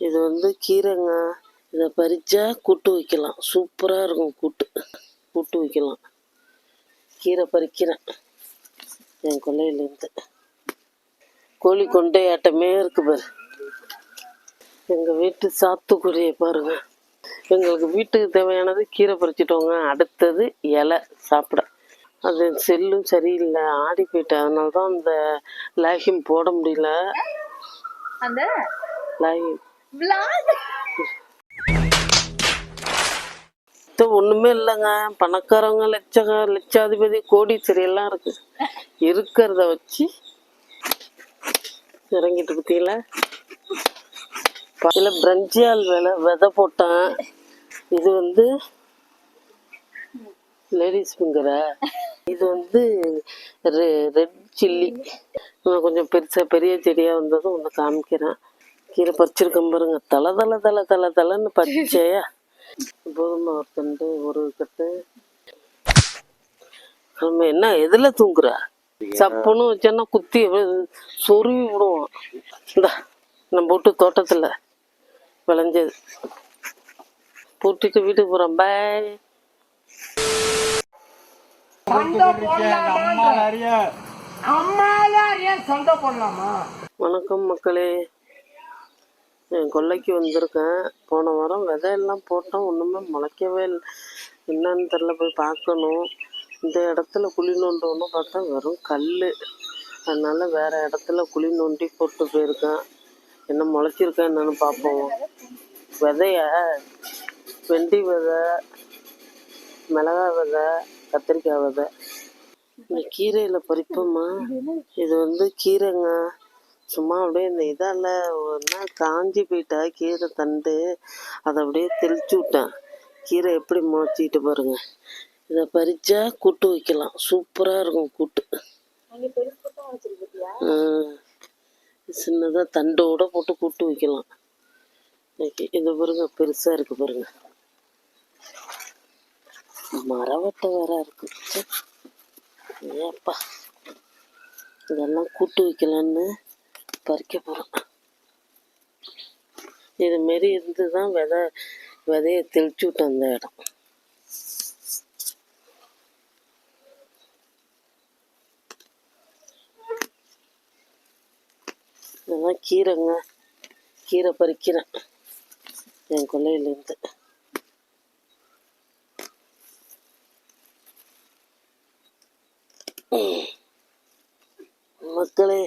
இது வந்து கீரைங்க. இதை பறிச்சா கூட்டு வைக்கலாம், சூப்பரா இருக்கும். கூட்டு வைக்கலாம். கீரை பறிக்கிறேன் என் கொல்லையிலேருந்து. கோழி கொண்டையாட்டமே இருக்கு பாரு. எங்க வீட்டு சாத்துக்குடியை பாருங்க. எங்களுக்கு வீட்டுக்கு தேவையானது கீரை பறிச்சிட்டோங்க. அடுத்தது இலை சாப்பிட. அது செல்லும் சரியில்லை, ஆடி போயிட்டு. அதனால தான் அந்த லேகிம் போட முடியல. அந்த ஒண்ணுமே இல்லைங்க. பணக்காரங்க, லட்சாதிபதி, கோடீஸ்வரி எல்லாம் இருக்கு. இருக்கிறத வச்சு இறங்கிட்டு பத்தியில. இதில் பிரஞ்சியால் விதை போட்டேன். இது வந்து லேடிஸ் ஃபிங்கரை. இது வந்து ரெட் சில்லி. கொஞ்சம் பெரிய செடியாக வந்ததும் ஒன்று காமிக்கிறேன். கீரை பறிச்சிருக்கேன் பாருங்க. தலைன்னு பச்சையா. கோதுமை ஒரு தண்டு, ஒரு கட்டு. நம்ம என்ன எதுல தூங்குற? சப்புன்னு வச்சோன்னா குத்தி சொருவி விடுவோம். இந்த நம்ம வீட்டு தோட்டத்தில் விளைஞ்சது. பூட்டிட்டு வீட்டுக்கு போகிறோம். பாய். வணக்கம் மக்களே. என் கொல்லைக்கு வந்திருக்கேன். போன வாரம் விதையெல்லாம் போட்டோம், ஒன்றுமே முளைக்கவே இல்லை. என்னன்னு தெரில, போய் பார்க்கணும். இந்த இடத்துல குழி நோண்டோன்னு பார்த்தா வெறும் கல். அதனால வேற இடத்துல குழி நோண்டி போட்டு போயிருக்கேன். என்ன முளைச்சிருக்கேன் என்னன்னு பார்ப்போம். விதைய வெண்டி விதை, மிளகாய் விதை, கத்திரிக்காய் விதை. இந்த கீரையில் பறிப்போம்மா. இது வந்து கீரைங்க. சும்மா அப்படியே இந்த இதால் ஒன்றா காஞ்சி போயிட்டா கீரை தண்டு. அதை அப்படியே தெளிச்சு விட்டேன். கீரை எப்படி முளைச்சிக்கிட்டு பாருங்க. இதை பறிச்சா கூட்டு வைக்கலாம், சூப்பராக இருக்கும் கூட்டு. சின்னதாக தண்டோட போட்டு கூட்டு வைக்கலாம். இது பாருங்க, பெருசாக இருக்கு பாருங்க. மரவட்டை வேற இருக்கு. ஏப்பா, இதெல்லாம் கூட்டு வைக்கலான்னு பறிக்க போகிறோம். இதுமாரி இருந்து தான் விதையை தெளிச்சு விட்டேன் அந்த இடம். இதெல்லாம் கீரைங்க. கீரை பறிக்கிறேன் என் கொல்லையிலேருந்து. மக்களே,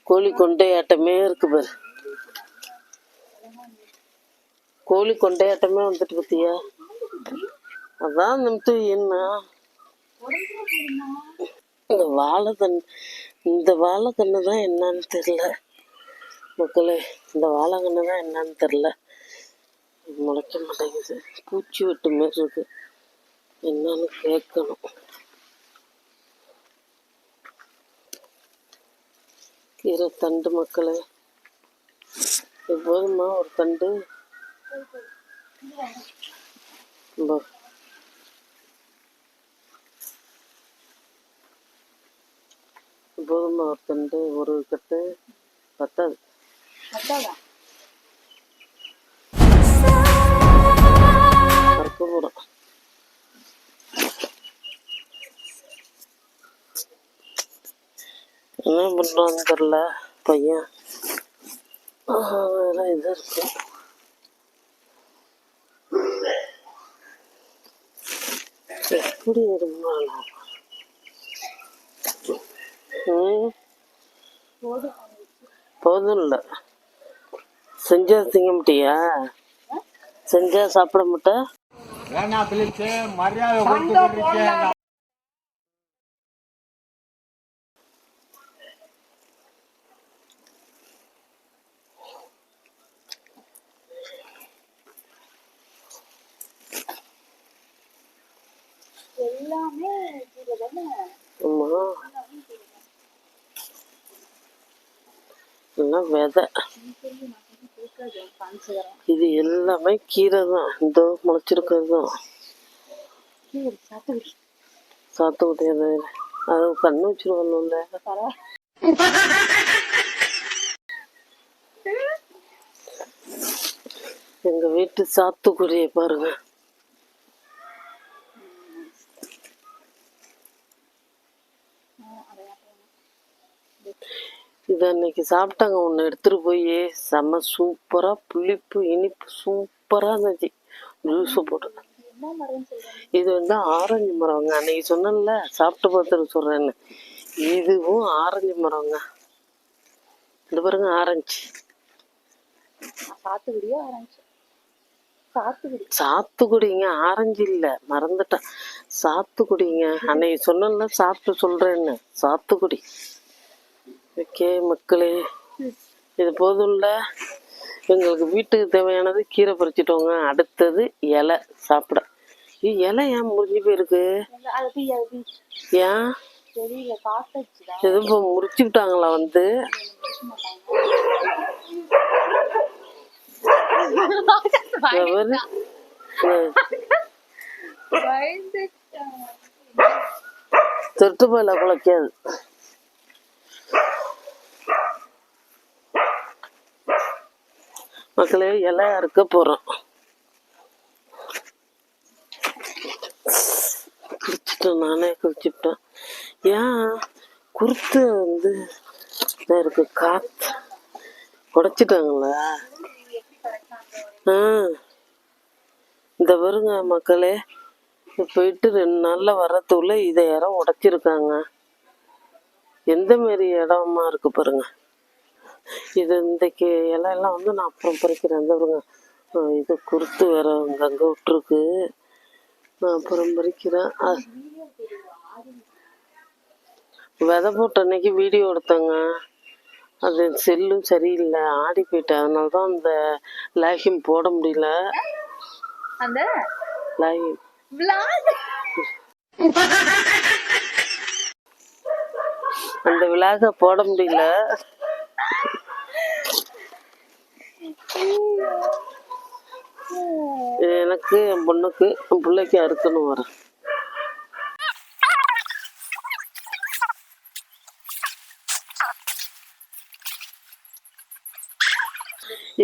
கோழி கொண்டையாட்டமே இருக்கு பாரு. கோழி கொண்டையாட்டமே வந்துட்டு பத்தியா. அதான் நிமித்து என்ன இந்த வாழைக்கண்ணு தான் என்னன்னு தெரியல மக்களே. இந்த வாழைக்கண்ணு தான் என்னன்னு தெரியல, முளைக்க மாட்டேங்குது. பூச்சி வெட்டு மாரி இருக்கு. என்னன்னு கேட்கணும். கீரை தண்டு மக்களே. போதுமா ஒரு தண்டு? போதுமா ஒரு தண்டு? ஒரு கட்டு பத்தாது. மறக்க போறோம். என்ன பண்றான்னு தெரியல பையன். வேற இது இருக்கு. எப்படி இருந்தாலும் போதும் இல்லை. செஞ்சா திங்க மாட்டியா? செஞ்சா சாப்பிட மாட்டா? எல்லாமே ஆமா, எல்லாம் விதை. இது எல்லாமே கீரை தான். இந்த முளைச்சிருக்கிறது தான் சாத்துக்குடி. அது கண்ணு வச்சிருவாங்கல்ல. எங்க வீட்டு சாத்துக்குடியை பாருங்க. இதை அன்னைக்கு சாப்பிட்டாங்க, ஒன்று எடுத்துட்டு போய் செம்ம சூப்பரா புளிப்பு இனிப்பு சூப்பரா இருந்துச்சு. ஜூஸ் போட்டு. இது ஆரஞ்சு மரம்ங்க. அன்னைக்கு சொன்னேன்ல சாப்பிட்டு பார்த்துட்டு சொல்றேன்னு. இதுவும் ஆரஞ்சு மரம்ங்க. இந்த பாருங்க ஆரஞ்சு. சாத்துக்குடிங்க, ஆரஞ்சு இல்ல, மறந்துட்டேன். சாத்துக்குடிங்க. அன்னைக்கு சொன்னேன்ல சாப்பிட்டு சொல்றேன்னு. சாத்துக்குடி. ஓகே மக்களே, இது போதும்ல. எங்களுக்கு வீட்டுக்கு தேவையானது கீரை பறிச்சிட்டோங்க. அடுத்தது இலை சாப்பிட. இலை ஏன் முறிஞ்சு போயிருக்கு? ஏன் எதுவும் இப்போ முறிச்சுக்கிட்டாங்களா? திருட்டு போயில குலைக்காது. மக்களே, இலை அறுக்க போறோம். குடிச்சிட்டேன், நானே குடிச்சுட்டேன். ஏன் குருத்து இருக்கு, காத்து உடைச்சிட்டாங்களா? இந்த பாருங்க மக்களே, போயிட்டு 2 நாள்ல வர்றதுக்குள்ள இதை யாரோ உடைச்சிருக்காங்க. எந்த மாரி இடமா இருக்கு பாருங்க. இது இன்றைக்கு இலையெல்லாம் நான் அப்புறம் பறிக்கிறேன். அந்த பாருங்க, இது குருத்து வேற அங்கே விட்டுருக்கு. நான் அப்புறம் பறிக்கிறேன். விதை போட்ட அன்னைக்கு வீடியோ எடுத்தேங்க. அது செல்லும் சரியில்லை, ஆடி போயிட்டேன். அதனால தான் அந்த லேகிம் போட முடியல. அந்த விலாக போட முடியல. எனக்கு, என் பொண்ணுக்கு, என் பிள்ளைக்கு அறுக்கணும் வரேன்.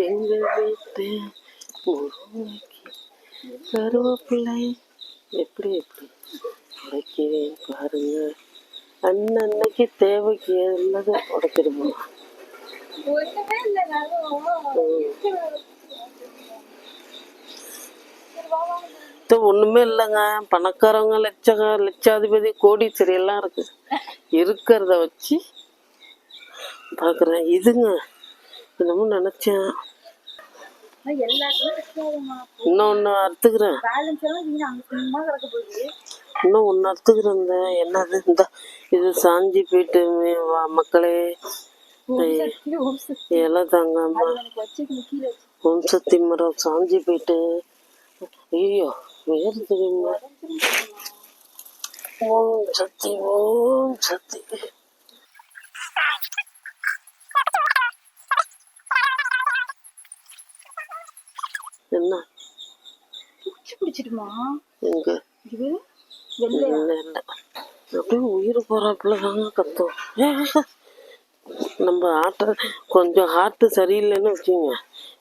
எங்க வீட்டு கருவேப்பிள்ளை எப்படி உடைக்கிறேன் பாருங்க. அன்னன்னைக்கு தேவைக்கு உள்ளது உடைச்சிருப்போம். ஒண்ணுமே இல்லைங்க. பணக்காரவங்க, லட்சாதிபதி, கோடீஸ்வரி எல்லாம் இருக்கு. இருக்கிறத வச்சு பாக்குறேன். இதுங்க என்னமோ நினைச்சேன். இன்னொன்னு அறுத்துக்கிறேன். இன்னும் ஒன்னு அறுத்துக்கிறேன். என்னது இது சாஞ்சி போயிட்டு மக்களே. இலை தாங்காம ஓம் சக்தி மரம் சாஞ்சி போயிட்டு. ஐயோ, வேறு தெரியுமா? ஓம் சக்தி, ஓம் சக்தி. என்ன பிடிச்சிடுமா? எங்க இல்ல, அப்படியே உயிர் போறாப்புல தாங்க கத்தும். நம்ம கொஞ்சம் ஹார்ட் சரியில்லைன்னு வச்சுங்க,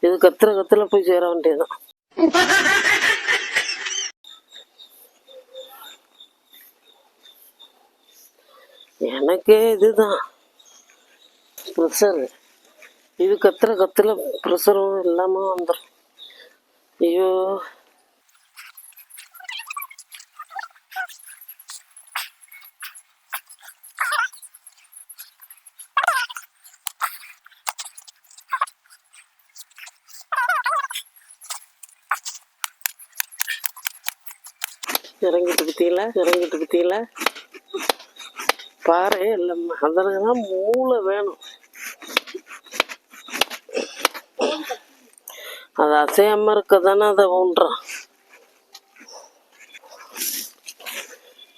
இது கத்துல போய் சேர வேண்டியதுதான். எனக்கே இதுதான் ப்ரெஷர். இது கத்துல ப்ரெஷரும் இல்லாம வந்துடும். ஐயோ, இறங்கிட்டு பத்தியில பாரு. இல்லைம்மா, அதனாலதான் மூளை வேணும். அது அசையாம இருக்கதானே அதை ஊன்றான்.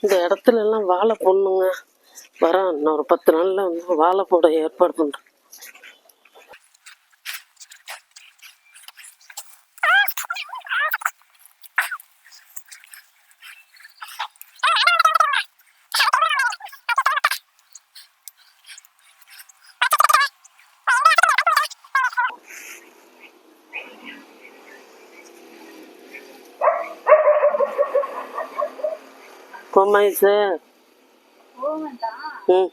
இந்த இடத்துல எல்லாம் வாழை போடணுங்க. வரேன், இன்னும் ஒரு 10 நாளில் வந்து வாழை போட ஏற்பாடு பண்ணுறேன். போமாய் சார். ம்.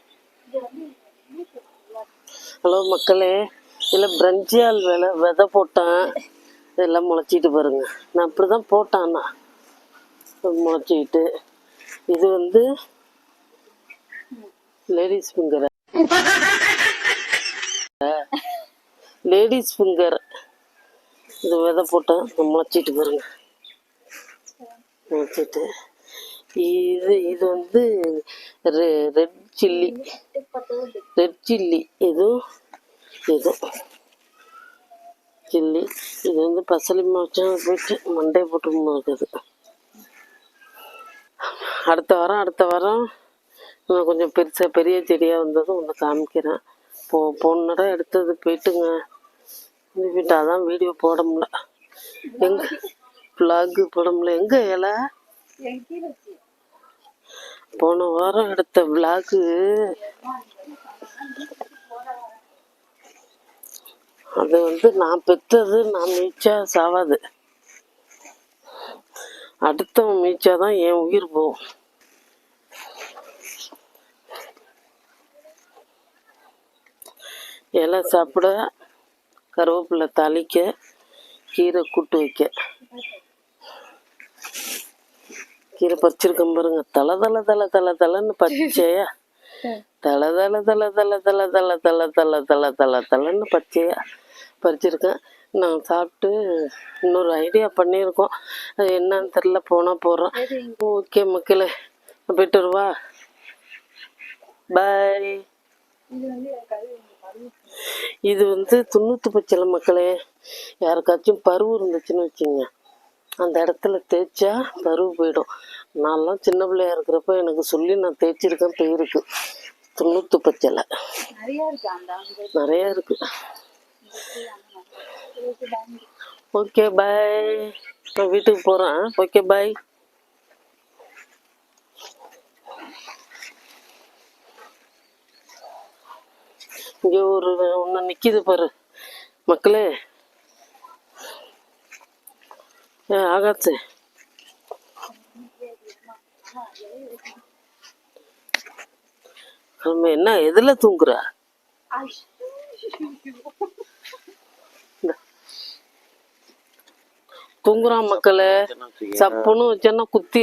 ஹலோ மக்களே, இதில் பிரஞ்சியால் விதை போட்டேன். இதெல்லாம் முளைச்சிட்டு பாருங்க. நான் அப்படி தான் போட்டேன்னா முளைச்சிக்கிட்டு. இது வந்து லேடிஸ் ஃபிங்கர். லேடிஸ் ஃபிங்கர் இது விதை போட்டேன். முளைச்சிட்டு பாருங்க. முளைச்சிட்டு இது வந்து ரெட் சில்லி. இது சில்லி. இது வந்து பசலி மாச்சா போயிட்டு மண்டே போட்டு இருக்குது. அடுத்த வாரம் இன்னும் கொஞ்சம் பெரிய செடியாக வந்ததும் ஒன்று காமிக்கிறேன். போன இடம் எடுத்தது போயிட்டுங்க. வீட்டு அதான் வீடியோ போட முடியல. எங்க விளாகு போட முடியல. எங்க இலை போன வாரம் எடுத்த விளாகு அது வந்து நான் பெற்றது. நான் மீச்சா சாவாது. அடுத்தவன் மீச்சாதான் என் உயிர் போகும். இலை சாப்பிட, கருவேப்பிலை தாளிக்க, கீரை கூட்டு வைக்க. கீரை பறிச்சிருக்கேன் பாருங்க. தலை பச்சையா தலைன்னு பச்சையா பறிச்சிருக்கேன். நான் சாப்பிட்டு இன்னொரு ஐடியா பண்ணியிருக்கோம். அது என்னன்னு தெரியல. போனால் போகிறோம். ஓகே மக்களே, போயிட்டு வருவா. பாய். இது வந்து 90 பச்சை மக்களே. யாருக்காச்சும் பருவு இருந்துச்சுன்னு வச்சுங்க, அந்த இடத்துல தேய்ச்சா பருவு போயிடும். நான்லாம் சின்ன பிள்ளையா இருக்கிறப்ப எனக்கு சொல்லி நான் தேய்ச்சிருக்கேன். போயிருக்கு 90 பச்சைல நிறையா இருக்கு. Okay bye. நான் வீட்டுக்கு போகிறேன். Okay bye. இங்கே ஒன்று நிற்கிது பாரு மக்களே. ஆகாச்சு. நம்ம என்ன எதுல தூங்குற? தூங்குறான் மக்களே. சப்புன்னு வச்சேன்னா குத்தி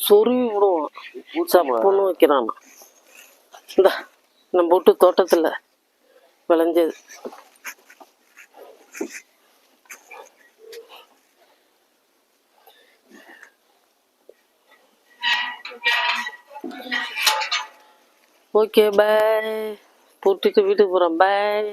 சொருவி விடுவான். சப்புன்னு வைக்கிறான். இந்த நம்ம போட்டு தோட்டத்துல விளைஞ்சது. Okay bye. போட்டுட்டு வீட்டுக்கு போகிறோம். பாய்.